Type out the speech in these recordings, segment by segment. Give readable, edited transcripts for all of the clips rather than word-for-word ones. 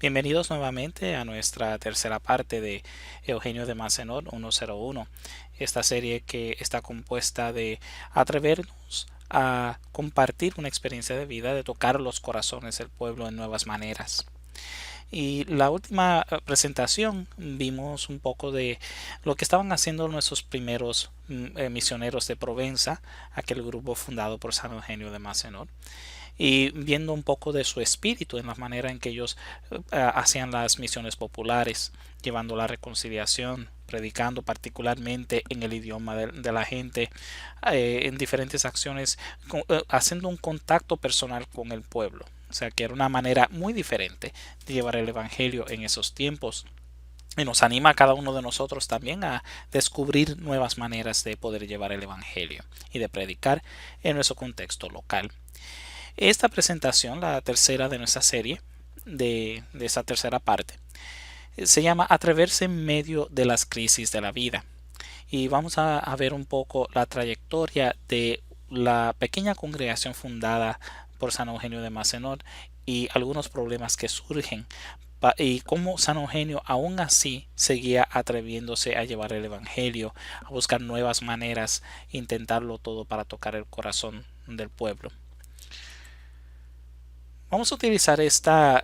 Bienvenidos nuevamente a nuestra tercera parte de Eugenio de Macenot 101, esta serie que está compuesta de atrevernos a compartir una experiencia de vida, de tocar los corazones del pueblo en nuevas maneras. Y la última presentación vimos un poco de lo que estaban haciendo nuestros primeros misioneros de Provenza, aquel grupo fundado por San Eugenio de Macenot, y viendo un poco de su espíritu en la manera en que ellos hacían las misiones populares, llevando la reconciliación, predicando particularmente en el idioma de la gente, en diferentes acciones, haciendo un contacto personal con el pueblo. O sea que era una manera muy diferente de llevar el Evangelio en esos tiempos. Y nos anima a cada uno de nosotros también a descubrir nuevas maneras de poder llevar el Evangelio y de predicar en nuestro contexto local. Esta presentación, la tercera de nuestra serie, de esta tercera parte, se llama Atreverse en medio de las crisis de la vida. Y vamos a ver un poco la trayectoria de la pequeña congregación fundada por San Eugenio de Macenot y algunos problemas que surgen y cómo San Eugenio aún así seguía atreviéndose a llevar el Evangelio, a buscar nuevas maneras, intentarlo todo para tocar el corazón del pueblo. Vamos a utilizar esta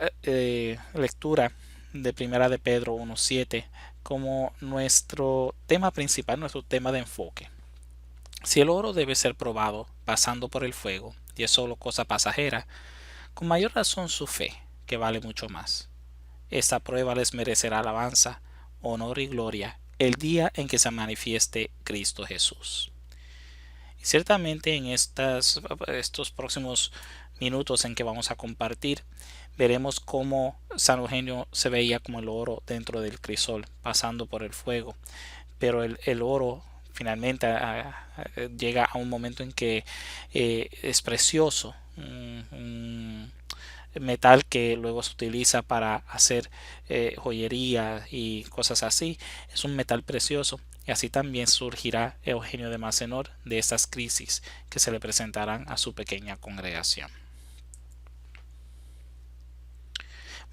lectura de Primera de Pedro 1.7 como nuestro tema principal, nuestro tema de enfoque. Si el oro debe ser probado pasando por el fuego y es solo cosa pasajera, con mayor razón su fe, que vale mucho más. Esta prueba les merecerá alabanza, honor y gloria el día en que se manifieste Cristo Jesús. Y ciertamente en estos próximos minutos en que vamos a compartir, veremos cómo San Eugenio se veía como el oro dentro del crisol, pasando por el fuego. Pero el oro finalmente llega a un momento en que es precioso, un metal que luego se utiliza para hacer joyería y cosas así. Es un metal precioso. Y así también surgirá Eugenio de Macenot de estas crisis que se le presentarán a su pequeña congregación.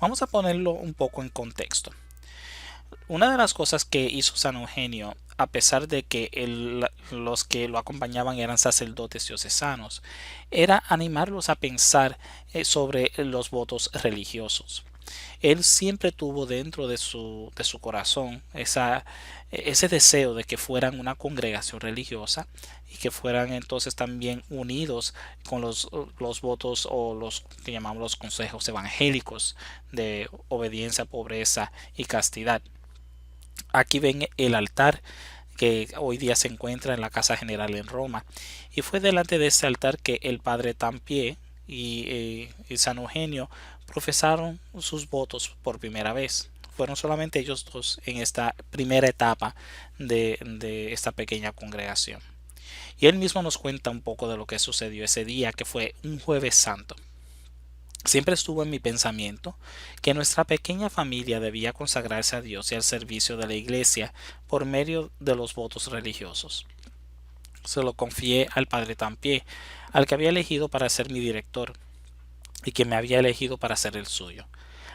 Vamos a ponerlo un poco en contexto. Una de las cosas que hizo San Eugenio, a pesar de que los que lo acompañaban eran sacerdotes diocesanos, era animarlos a pensar sobre los votos religiosos. Él siempre tuvo dentro de su corazón ese deseo de que fueran una congregación religiosa y que fueran entonces también unidos con los votos o los que llamamos los consejos evangélicos de obediencia, pobreza y castidad. Aquí ven el altar que hoy día se encuentra en la Casa General en Roma, y fue delante de ese altar que el padre Tampier y San Eugenio profesaron sus votos por primera vez. Fueron solamente ellos dos en esta primera etapa de esta pequeña congregación. Y él mismo nos cuenta un poco de lo que sucedió ese día, que fue un jueves santo. Siempre estuvo en mi pensamiento que nuestra pequeña familia debía consagrarse a Dios y al servicio de la Iglesia por medio de los votos religiosos. Se lo confié al padre Tampier, al que había elegido para ser mi director y que me había elegido para ser el suyo.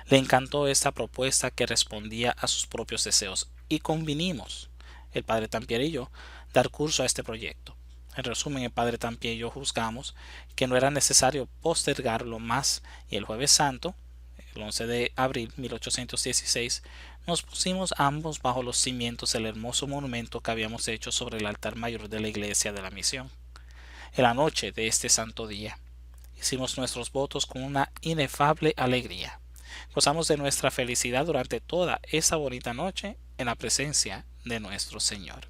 Le encantó esta propuesta que respondía a sus propios deseos y convinimos, el padre Tampier y yo, dar curso a este proyecto. En resumen, el padre Tampier y yo juzgamos que no era necesario postergarlo más, y el jueves santo, el 11 de abril de 1816, nos pusimos ambos bajo los cimientos del hermoso monumento que habíamos hecho sobre el altar mayor de la iglesia de la misión. En la noche de este santo día, hicimos nuestros votos con una inefable alegría. Gozamos de nuestra felicidad durante toda esa bonita noche en la presencia de nuestro Señor.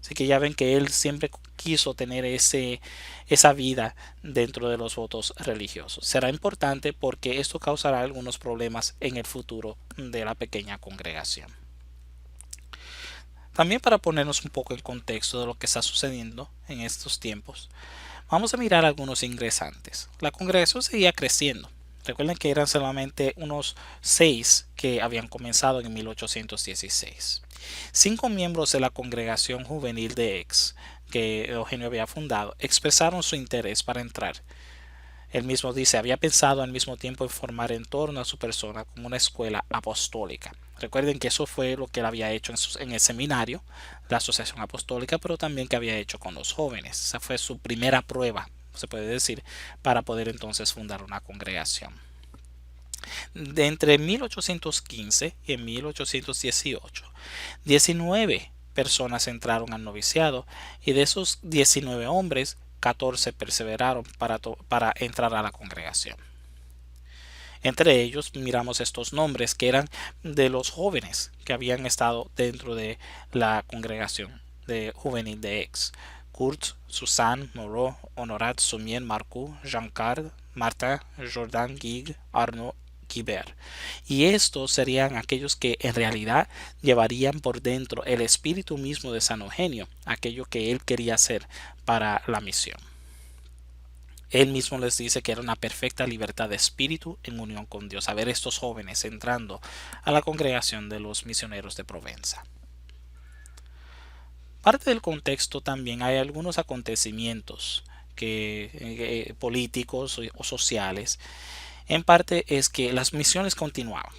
Así que ya ven que él siempre quiso tener esa vida dentro de los votos religiosos. Será importante porque esto causará algunos problemas en el futuro de la pequeña congregación. También para ponernos un poco en contexto de lo que está sucediendo en estos tiempos, vamos a mirar algunos ingresantes. La congregación seguía creciendo. Recuerden que eran solamente unos 6 que habían comenzado en 1816. 5 miembros de la congregación juvenil de Aix, que Eugenio había fundado, expresaron su interés para entrar. Él mismo dice, había pensado al mismo tiempo en formar en torno a su persona como una escuela apostólica. Recuerden que eso fue lo que él había hecho en el seminario, la asociación apostólica, pero también que había hecho con los jóvenes. Esa fue su primera prueba, se puede decir, para poder entonces fundar una congregación. De entre 1815 y 1818, 19 personas entraron al noviciado y de esos 19 hombres, 14 perseveraron para entrar a la congregación. Entre ellos miramos estos nombres que eran de los jóvenes que habían estado dentro de la congregación de juvenil de Aix: Kurt, Suzanne, Moreau, Honorat, Sumien, Marcoux, Jean-Card, Martin, Jordan, Gig, Arnaud, Guibert. Y estos serían aquellos que en realidad llevarían por dentro el espíritu mismo de San Eugenio, aquello que él quería hacer para la misión. Él mismo les dice que era una perfecta libertad de espíritu en unión con Dios, a ver estos jóvenes entrando a la congregación de los misioneros de Provenza. Parte del contexto también hay algunos acontecimientos políticos o sociales. En parte es que las misiones continuaban.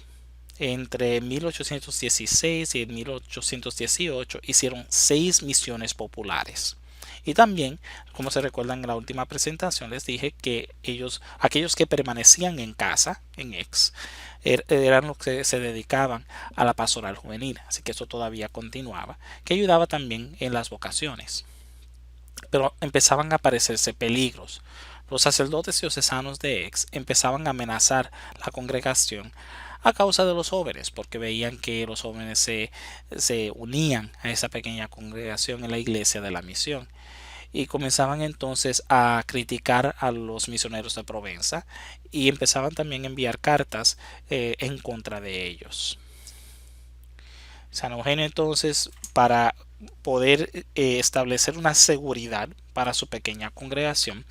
Entre 1816 y 1818 hicieron 6 misiones populares. Y también, como se recuerdan en la última presentación, les dije que aquellos que permanecían en casa, en Aix, eran los que se dedicaban a la pastoral juvenil. Así que eso todavía continuaba, que ayudaba también en las vocaciones. Pero empezaban a aparecerse peligros. Los sacerdotes diocesanos de Aix empezaban a amenazar la congregación a causa de los jóvenes, porque veían que los jóvenes se unían a esa pequeña congregación en la iglesia de la misión y comenzaban entonces a criticar a los misioneros de Provenza y empezaban también a enviar cartas en contra de ellos. San Eugenio entonces, para poder establecer una seguridad para su pequeña congregación,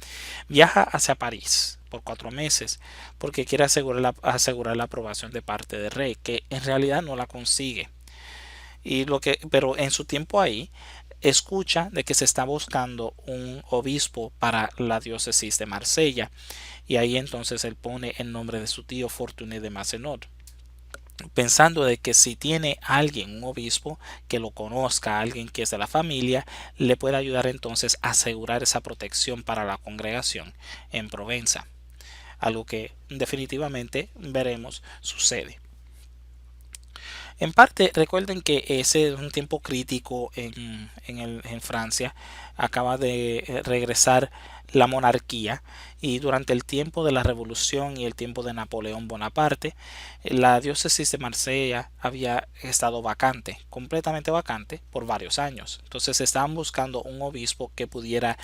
viaja hacia París por 4 meses porque quiere asegurar la aprobación de parte del rey, que en realidad no la consigue. Pero en su tiempo ahí escucha de que se está buscando un obispo para la diócesis de Marsella, y ahí entonces él pone el nombre de su tío Fortuné de Mazenot, pensando de que si tiene alguien, un obispo que lo conozca, alguien que es de la familia, le puede ayudar entonces a asegurar esa protección para la congregación en Provenza, algo que definitivamente veremos sucede. En parte, recuerden que ese es un tiempo crítico en Francia. Acaba de regresar la monarquía, y durante el tiempo de la Revolución y el tiempo de Napoleón Bonaparte, la diócesis de Marsella había estado vacante, completamente vacante, por varios años. Entonces estaban buscando un obispo que pudiera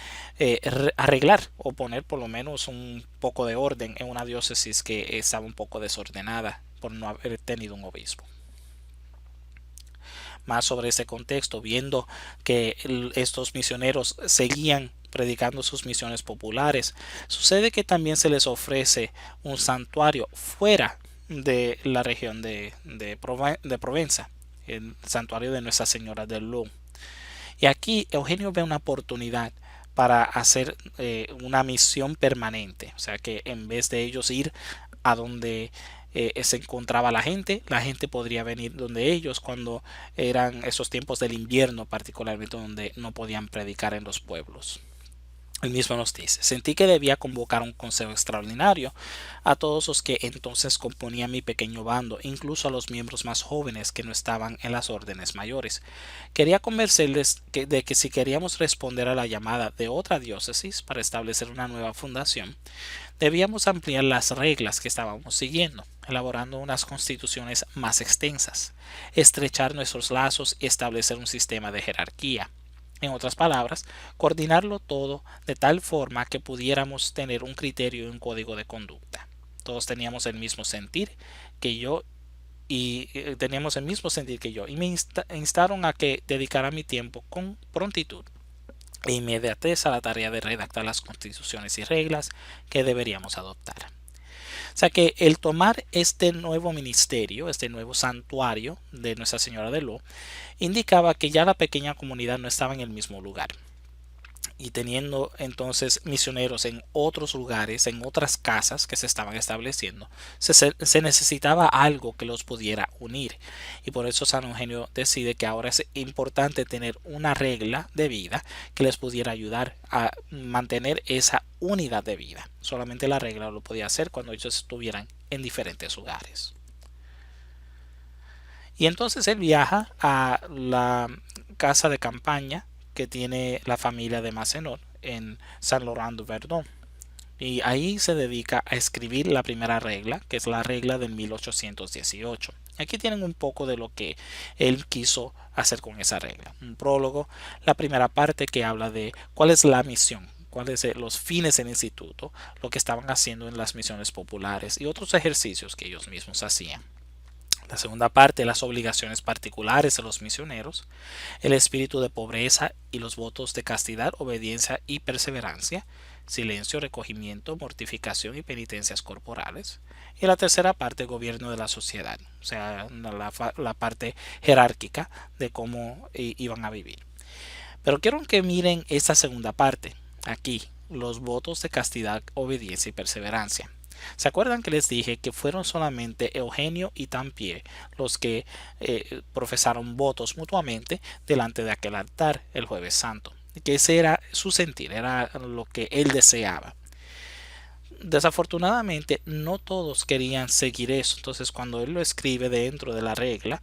arreglar o poner por lo menos un poco de orden en una diócesis que estaba un poco desordenada por no haber tenido un obispo. Más sobre ese contexto, viendo que estos misioneros seguían predicando sus misiones populares, sucede que también se les ofrece un santuario fuera de la región de Provenza, el santuario de Nuestra Señora del Lourdes. Y aquí Eugenio ve una oportunidad para hacer una misión permanente, o sea que en vez de ellos ir a donde se encontraba la gente podría venir donde ellos cuando eran esos tiempos del invierno, particularmente donde no podían predicar en los pueblos. Él mismo nos dice: sentí que debía convocar un consejo extraordinario a todos los que entonces componían mi pequeño bando, incluso a los miembros más jóvenes que no estaban en las órdenes mayores. Quería convencerles de que si queríamos responder a la llamada de otra diócesis para establecer una nueva fundación, debíamos ampliar las reglas que estábamos siguiendo, elaborando unas constituciones más extensas, estrechar nuestros lazos y establecer un sistema de jerarquía. En otras palabras, coordinarlo todo de tal forma que pudiéramos tener un criterio y un código de conducta. Todos teníamos el mismo sentir que yo y me instaron a que dedicara mi tiempo con prontitud e inmediatez a la tarea de redactar las constituciones y reglas que deberíamos adoptar. O sea que el tomar este nuevo ministerio, este nuevo santuario de Nuestra Señora de Lourdes, indicaba que ya la pequeña comunidad no estaba en el mismo lugar. y teniendo entonces misioneros en otros lugares, en otras casas que se estaban estableciendo, se necesitaba algo que los pudiera unir. Y por eso San Eugenio decide que ahora es importante tener una regla de vida que les pudiera ayudar a mantener esa unidad de vida. Solamente la regla lo podía hacer cuando ellos estuvieran en diferentes lugares. Y entonces él viaja a la casa de campaña que tiene la familia de Massenot en Saint Laurent du Verdon. Y ahí se dedica a escribir la primera regla, que es la regla de 1818. Aquí tienen un poco de lo que él quiso hacer con esa regla. Un prólogo, la primera parte que habla de cuál es la misión, cuáles son los fines del instituto, lo que estaban haciendo en las misiones populares y otros ejercicios que ellos mismos hacían. La segunda parte, las obligaciones particulares de los misioneros, el espíritu de pobreza y los votos de castidad, obediencia y perseverancia, silencio, recogimiento, mortificación y penitencias corporales. Y la tercera parte, gobierno de la sociedad, o sea, la parte jerárquica de cómo iban a vivir. Pero quiero que miren esta segunda parte, aquí, los votos de castidad, obediencia y perseverancia. ¿Se acuerdan que les dije que fueron solamente Eugenio y Tampier los que profesaron votos mutuamente delante de aquel altar el jueves santo? Que ese era su sentir, era lo que él deseaba. Desafortunadamente no todos querían seguir eso, entonces cuando él lo escribe dentro de la regla,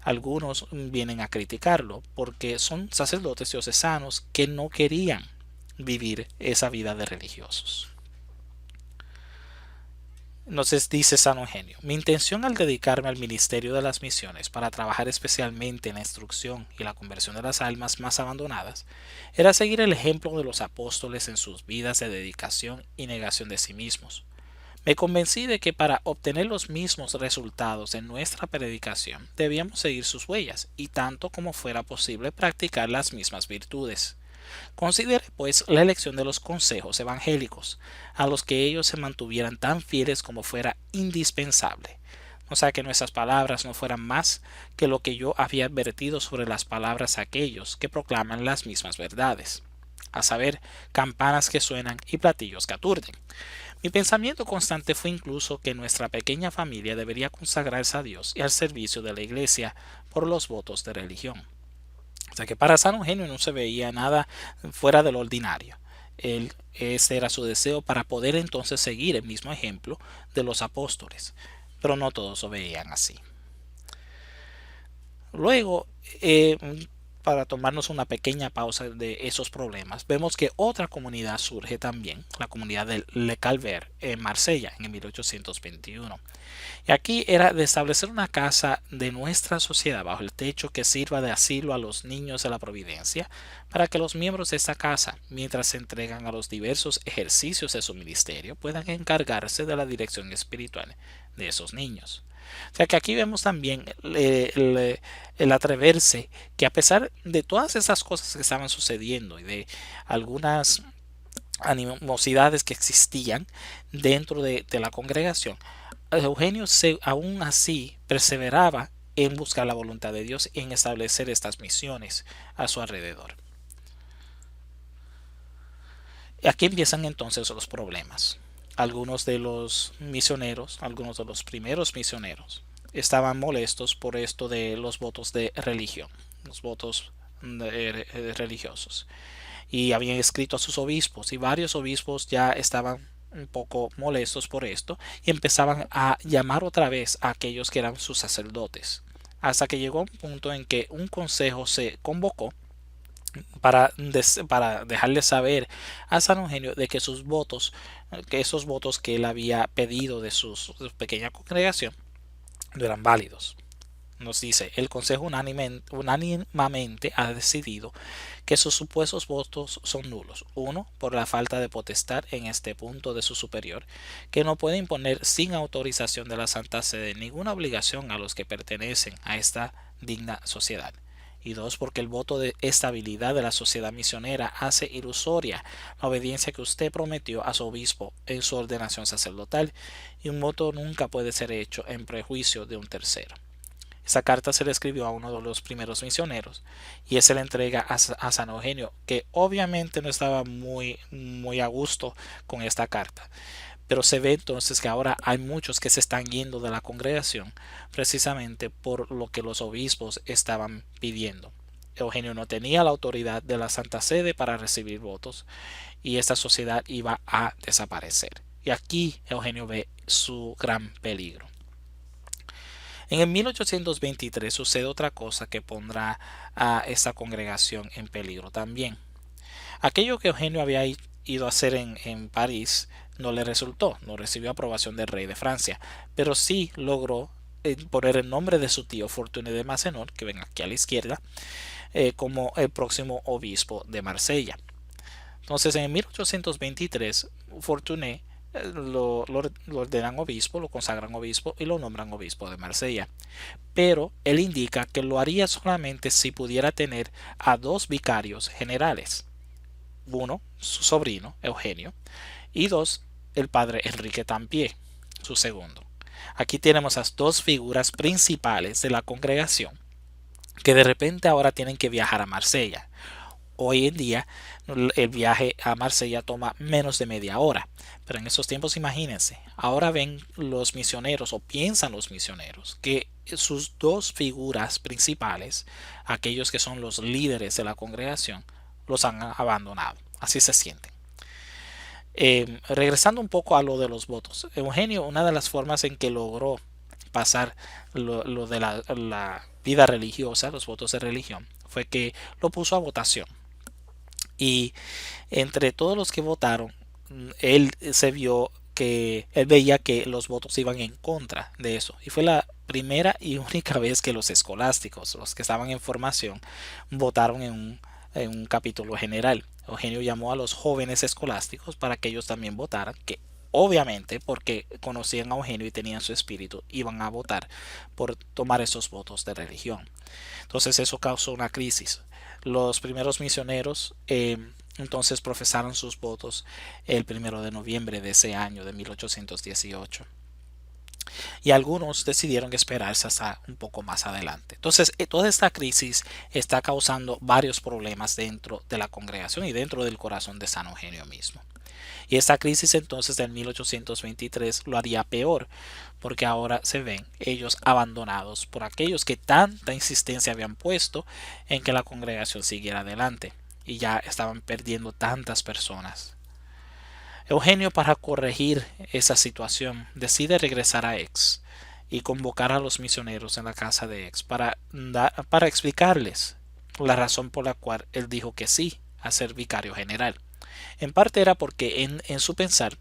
algunos vienen a criticarlo porque son sacerdotes diocesanos que no querían vivir esa vida de religiosos. Entonces dice San Eugenio, mi intención al dedicarme al ministerio de las misiones para trabajar especialmente en la instrucción y la conversión de las almas más abandonadas era seguir el ejemplo de los apóstoles en sus vidas de dedicación y negación de sí mismos. Me convencí de que para obtener los mismos resultados en nuestra predicación debíamos seguir sus huellas y tanto como fuera posible practicar las mismas virtudes. Considere, pues, la elección de los consejos evangélicos, a los que ellos se mantuvieran tan fieles como fuera indispensable. O sea, que nuestras palabras no fueran más que lo que yo había advertido sobre las palabras de aquellos que proclaman las mismas verdades, a saber, campanas que suenan y platillos que aturden. Mi pensamiento constante fue incluso que nuestra pequeña familia debería consagrarse a Dios y al servicio de la Iglesia por los votos de religión. O sea que para San Eugenio no se veía nada fuera del ordinario. Ese era su deseo para poder entonces seguir el mismo ejemplo de los apóstoles, pero no todos lo veían así. Luego, para tomarnos una pequeña pausa de esos problemas, vemos que otra comunidad surge también, la comunidad de Le Calvaire en Marsella en 1821. Y aquí era de establecer una casa de nuestra sociedad bajo el techo que sirva de asilo a los niños de la providencia, para que los miembros de esta casa, mientras se entregan a los diversos ejercicios de su ministerio, puedan encargarse de la dirección espiritual de esos niños. O sea que aquí vemos también el atreverse que, a pesar de todas esas cosas que estaban sucediendo y de algunas animosidades que existían dentro de la congregación, Eugenio aún así perseveraba en buscar la voluntad de Dios y en establecer estas misiones a su alrededor. Y aquí empiezan entonces los problemas. Algunos de los misioneros, algunos de los primeros misioneros, estaban molestos por esto de los votos de religión, los votos religiosos. Y habían escrito a sus obispos, y varios obispos ya estaban un poco molestos por esto y empezaban a llamar otra vez a aquellos que eran sus sacerdotes, hasta que llegó un punto en que un consejo se convocó para dejarle saber a San Eugenio de que sus votos, que esos votos que él había pedido de su pequeña congregación no eran válidos. Nos dice, el Consejo unánimemente ha decidido que sus supuestos votos son nulos. Uno, por la falta de potestad en este punto de su superior, que no puede imponer sin autorización de la Santa Sede ninguna obligación a los que pertenecen a esta digna sociedad. Y dos, porque el voto de estabilidad de la sociedad misionera hace ilusoria la obediencia que usted prometió a su obispo en su ordenación sacerdotal, y un voto nunca puede ser hecho en prejuicio de un tercero. Esa carta se le escribió a uno de los primeros misioneros y ese le entrega a San Eugenio, que obviamente no estaba muy a gusto con esta carta. Pero se ve entonces que ahora hay muchos que se están yendo de la congregación precisamente por lo que los obispos estaban pidiendo. Eugenio no tenía la autoridad de la Santa Sede para recibir votos y esta sociedad iba a desaparecer. Y aquí Eugenio ve su gran peligro. En el 1823 sucede otra cosa que pondrá a esta congregación en peligro también. Aquello que Eugenio había ido a hacer en París no le resultó, no recibió aprobación del rey de Francia, pero sí logró poner el nombre de su tío Fortuné de Mazenot, que ven aquí a la izquierda, como el próximo obispo de Marsella. Entonces en 1823 Fortuné lo ordenan obispo, lo consagran obispo y lo nombran obispo de Marsella. Pero él indica que lo haría solamente si pudiera tener a dos vicarios generales. Uno, su sobrino, Eugenio, y dos, el padre Enrique Tampier, su segundo. Aquí tenemos las dos figuras principales de la congregación que de repente ahora tienen que viajar a Marsella. Hoy en día el viaje a Marsella toma menos de media hora, pero en esos tiempos imagínense, ahora ven los misioneros o piensan los misioneros que sus dos figuras principales, aquellos que son los líderes de la congregación, los han abandonado. Así se sienten. Regresando un poco a lo de los votos, Eugenio, una de las formas en que logró pasar lo de la vida religiosa, los votos de religión, fue que lo puso a votación. Y entre todos los que votaron, él se vio que él veía que los votos iban en contra de eso. Y fue la primera y única vez que los escolásticos, los que estaban en formación, votaron en un capítulo general. Eugenio llamó a los jóvenes escolásticos para que ellos también votaran, que obviamente porque conocían a Eugenio y tenían su espíritu, iban a votar por tomar esos votos de religión. Entonces eso causó una crisis. Los primeros misioneros entonces profesaron sus votos el 1 de noviembre de ese año de 1818 y algunos decidieron esperarse hasta un poco más adelante. Entonces, toda esta crisis está causando varios problemas dentro de la congregación y dentro del corazón de San Eugenio mismo. Y esta crisis entonces del 1823 lo haría peor, porque ahora se ven ellos abandonados por aquellos que tanta insistencia habían puesto en que la congregación siguiera adelante, y ya estaban perdiendo tantas personas. Eugenio, para corregir esa situación, decide regresar a Aix y convocar a los misioneros en la casa de Aix para explicarles la razón por la cual él dijo que sí a ser vicario general. En parte era porque en su pensar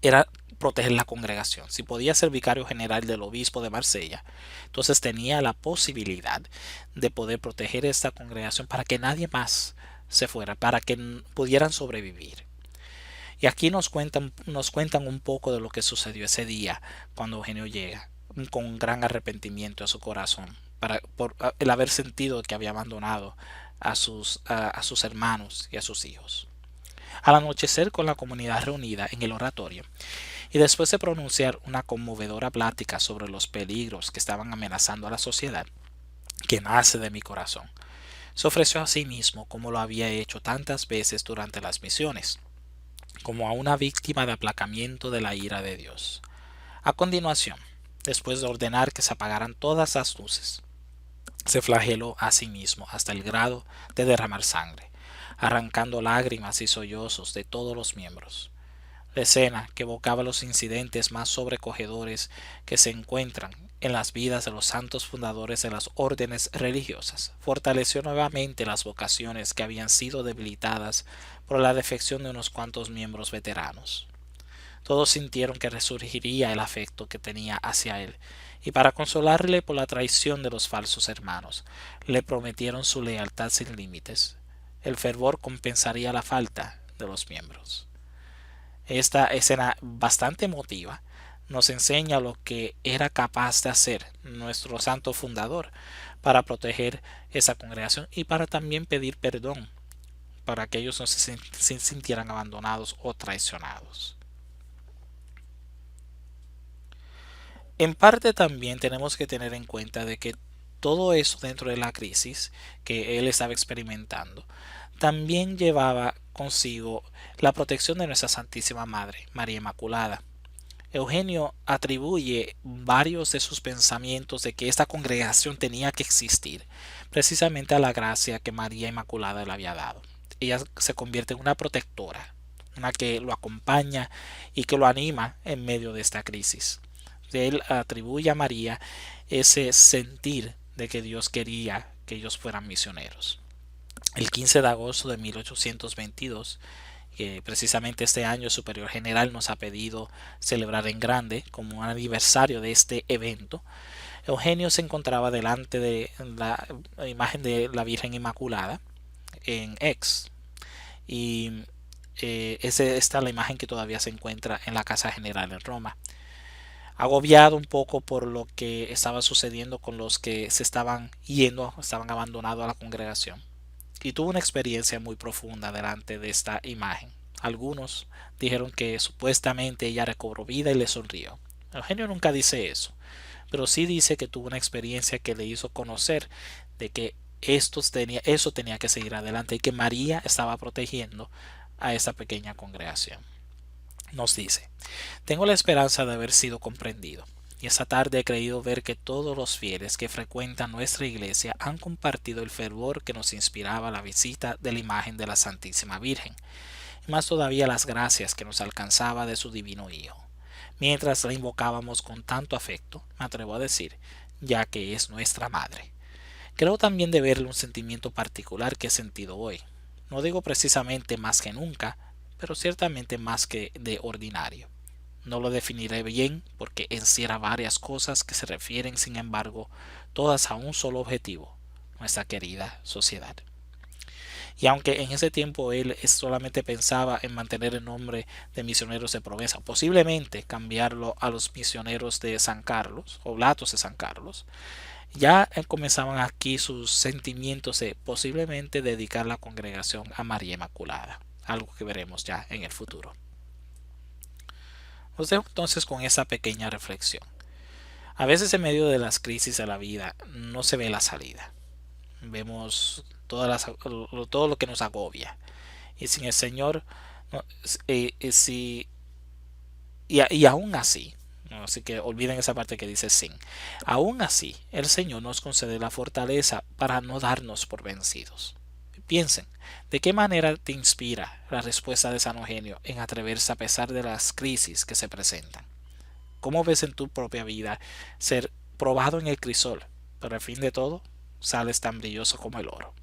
era proteger la congregación. Si podía ser vicario general del obispo de Marsella, entonces tenía la posibilidad de poder proteger esta congregación para que nadie más se fuera, para que pudieran sobrevivir. Y aquí nos cuentan un poco de lo que sucedió ese día cuando Eugenio llega, con un gran arrepentimiento a su corazón, por el haber sentido que había abandonado a sus hermanos y a sus hijos. Al anochecer, con la comunidad reunida en el oratorio, y después de pronunciar una conmovedora plática sobre los peligros que estaban amenazando a la sociedad, que nace de mi corazón, se ofreció a sí mismo como lo había hecho tantas veces durante las misiones, como a una víctima de aplacamiento de la ira de Dios. A continuación, después de ordenar que se apagaran todas las luces, se flageló a sí mismo hasta el grado de derramar sangre, arrancando lágrimas y sollozos de todos los miembros. La escena, que evocaba los incidentes más sobrecogedores que se encuentran en las vidas de los santos fundadores de las órdenes religiosas, fortaleció nuevamente las vocaciones que habían sido debilitadas por la defección de unos cuantos miembros veteranos. Todos sintieron que resurgiría el afecto que tenía hacia él, y para consolarle por la traición de los falsos hermanos, le prometieron su lealtad sin límites. El fervor compensaría la falta de los miembros. Esta escena bastante emotiva nos enseña lo que era capaz de hacer nuestro santo fundador para proteger esa congregación y para también pedir perdón para que ellos no se sintieran abandonados o traicionados. En parte también tenemos que tener en cuenta de que todo eso dentro de la crisis que él estaba experimentando también llevaba consigo la protección de nuestra Santísima Madre, María Inmaculada. Eugenio atribuye varios de sus pensamientos de que esta congregación tenía que existir precisamente a la gracia que María Inmaculada le había dado. Ella se convierte en una protectora, una que lo acompaña y que lo anima en medio de esta crisis. Él atribuye a María ese sentir de que Dios quería que ellos fueran misioneros. El 15 de agosto de 1822, que precisamente este año el Superior General nos ha pedido celebrar en grande como un aniversario de este evento, Eugenio se encontraba delante de la imagen de la Virgen Inmaculada en Aix, y esta es la imagen que todavía se encuentra en la Casa General en Roma. Agobiado un poco por lo que estaba sucediendo con los que se estaban yendo, estaban abandonados a la congregación, y tuvo una experiencia muy profunda delante de esta imagen. Algunos dijeron que supuestamente ella recobró vida y le sonrió. Eugenio nunca dice eso, pero sí dice que tuvo una experiencia que le hizo conocer de que eso tenía que seguir adelante y que María estaba protegiendo a esa pequeña congregación. Nos dice: tengo la esperanza de haber sido comprendido, y esta tarde he creído ver que todos los fieles que frecuentan nuestra iglesia han compartido el fervor que nos inspiraba la visita de la imagen de la Santísima Virgen, y más todavía las gracias que nos alcanzaba de su divino Hijo. Mientras la invocábamos con tanto afecto, me atrevo a decir, ya que es nuestra Madre. Creo también de verle un sentimiento particular que he sentido hoy. No digo precisamente más que nunca, pero ciertamente más que de ordinario. No lo definiré bien porque encierra varias cosas que se refieren, sin embargo, todas a un solo objetivo: nuestra querida sociedad. Y aunque en ese tiempo él solamente pensaba en mantener el nombre de misioneros de Provenza, posiblemente cambiarlo a los misioneros de San Carlos, oblatos de San Carlos, ya comenzaban aquí sus sentimientos de posiblemente dedicar la congregación a María Inmaculada, algo que veremos ya en el futuro. Os dejo entonces con esa pequeña reflexión. A veces en medio de las crisis de la vida no se ve la salida. Vemos todo lo que nos agobia. Y sin el Señor, no, si, y aún así, ¿no? Así que olviden esa parte que dice sin. Aún así, el Señor nos concede la fortaleza para no darnos por vencidos. Piensen, ¿de qué manera te inspira la respuesta de San Eugenio en atreverse a pesar de las crisis que se presentan? ¿Cómo ves en tu propia vida ser probado en el crisol, pero al fin de todo sales tan brilloso como el oro?